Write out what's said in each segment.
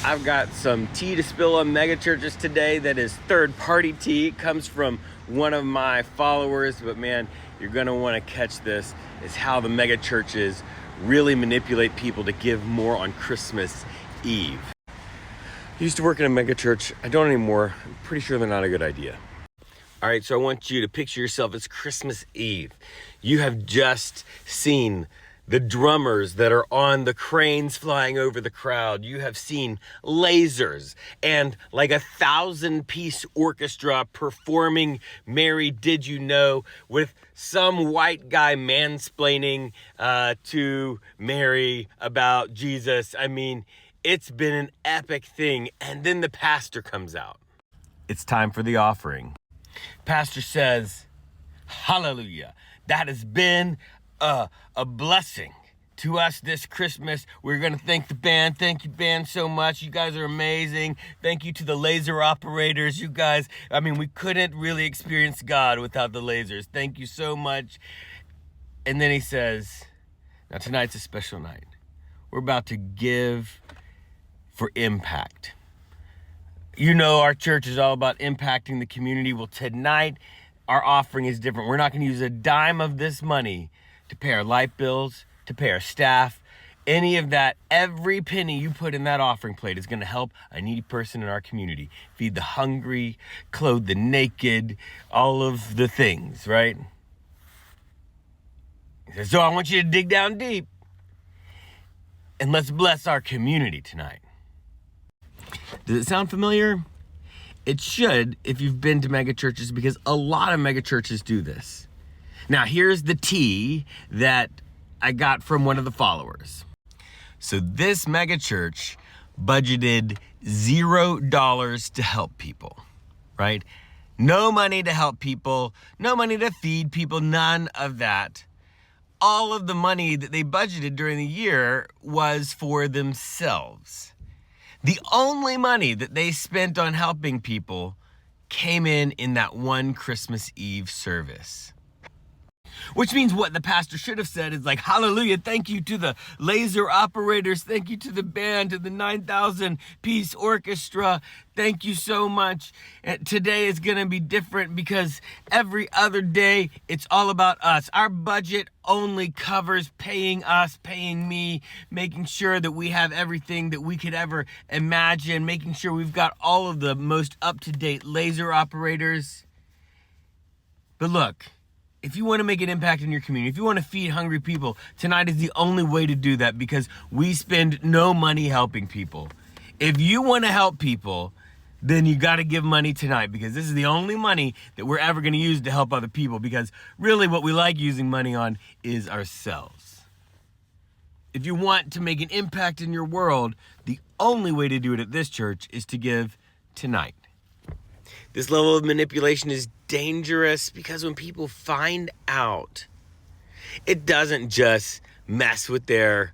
I've got some tea to spill on megachurches today that is third-party tea. It comes from one of my followers, but man, you're gonna wanna catch this. Is how the megachurches really manipulate people to give more on Christmas Eve. I used to work in a megachurch. I don't anymore. I'm pretty sure they're not a good idea. All right, so I want you to picture yourself as Christmas Eve. You have just seen the drummers that are on the cranes flying over the crowd. You have seen lasers and like 1,000-piece orchestra performing Mary Did You Know, with some white guy mansplaining to Mary about Jesus. I mean, it's been an epic thing. And then the pastor comes out. It's time for the offering. Pastor says, hallelujah, that has been a blessing to us this Christmas. We're going to thank the band. Thank you, band, so much. You guys are amazing. Thank you to the laser operators. You guys, I mean, we couldn't really experience God without the lasers. Thank you so much. And then he says, now tonight's a special night. We're about to give for impact. You know, our church is all about impacting the community. Well, tonight, our offering is different. We're not going to use a dime of this money to pay our light bills, to pay our staff, any of that. Every penny you put in that offering plate is going to help a needy person in our community. Feed the hungry, clothe the naked, all of the things, right? He says, so I want you to dig down deep and let's bless our community tonight. Does it sound familiar? It should if you've been to megachurches, because a lot of megachurches do this. Now, here's the tea that I got from one of the followers. So this megachurch budgeted $0 to help people, right? No money to help people, no money to feed people, none of that. All of the money that they budgeted during the year was for themselves. The only money that they spent on helping people came in that one Christmas Eve service. Which means what the pastor should have said is like, hallelujah, thank you to the laser operators, thank you to the band, to the 9,000-piece orchestra, thank you so much. And today is going to be different because every other day it's all about us. Our budget only covers paying us, paying me, making sure that we have everything that we could ever imagine, making sure we've got all of the most up-to-date laser operators. But look, if you want to make an impact in your community, if you want to feed hungry people, tonight is the only way to do that, because we spend no money helping people. If you want to help people, then you got to give money tonight, because this is the only money that we're ever going to use to help other people, because really what we like using money on is ourselves. If you want to make an impact in your world, the only way to do it at this church is to give tonight. This level of manipulation is dangerous because when people find out, it doesn't just mess with their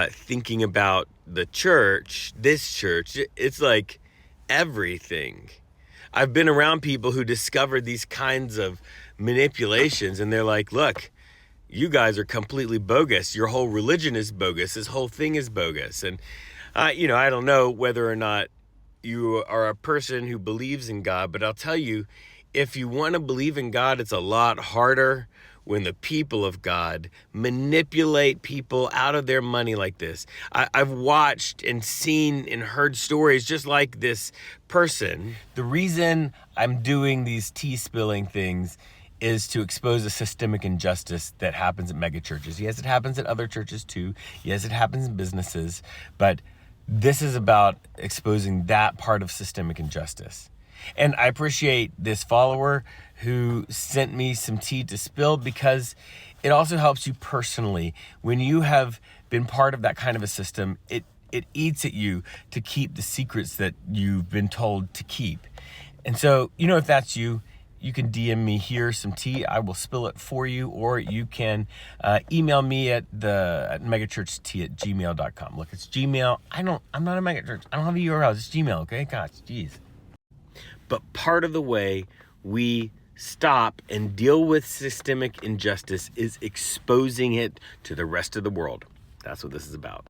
thinking about the church, this church. It's like everything. I've been around people who discovered these kinds of manipulations, and they're like, look, you guys are completely bogus. Your whole religion is bogus. This whole thing is bogus. And, I don't know whether or not you are a person who believes in God, but I'll tell you, if you want to believe in God, it's a lot harder when the people of God manipulate people out of their money like this. I've watched and seen and heard stories just like this person. The reason I'm doing these tea spilling things is to expose a systemic injustice that happens at megachurches. Yes, it happens at other churches too. Yes, it happens in businesses, but this is about exposing that part of systemic injustice. And I appreciate this follower who sent me some tea to spill, because it also helps you personally. When you have been part of that kind of a system, it eats at you to keep the secrets that you've been told to keep. And so, if that's you, you can DM me here some tea. I will spill it for you, or you can email me at megachurchtea@gmail.com. Look, it's Gmail. I'm not a megachurch. I don't have a URL. It's Gmail, okay? Gosh, geez. But part of the way we stop and deal with systemic injustice is exposing it to the rest of the world. That's what this is about.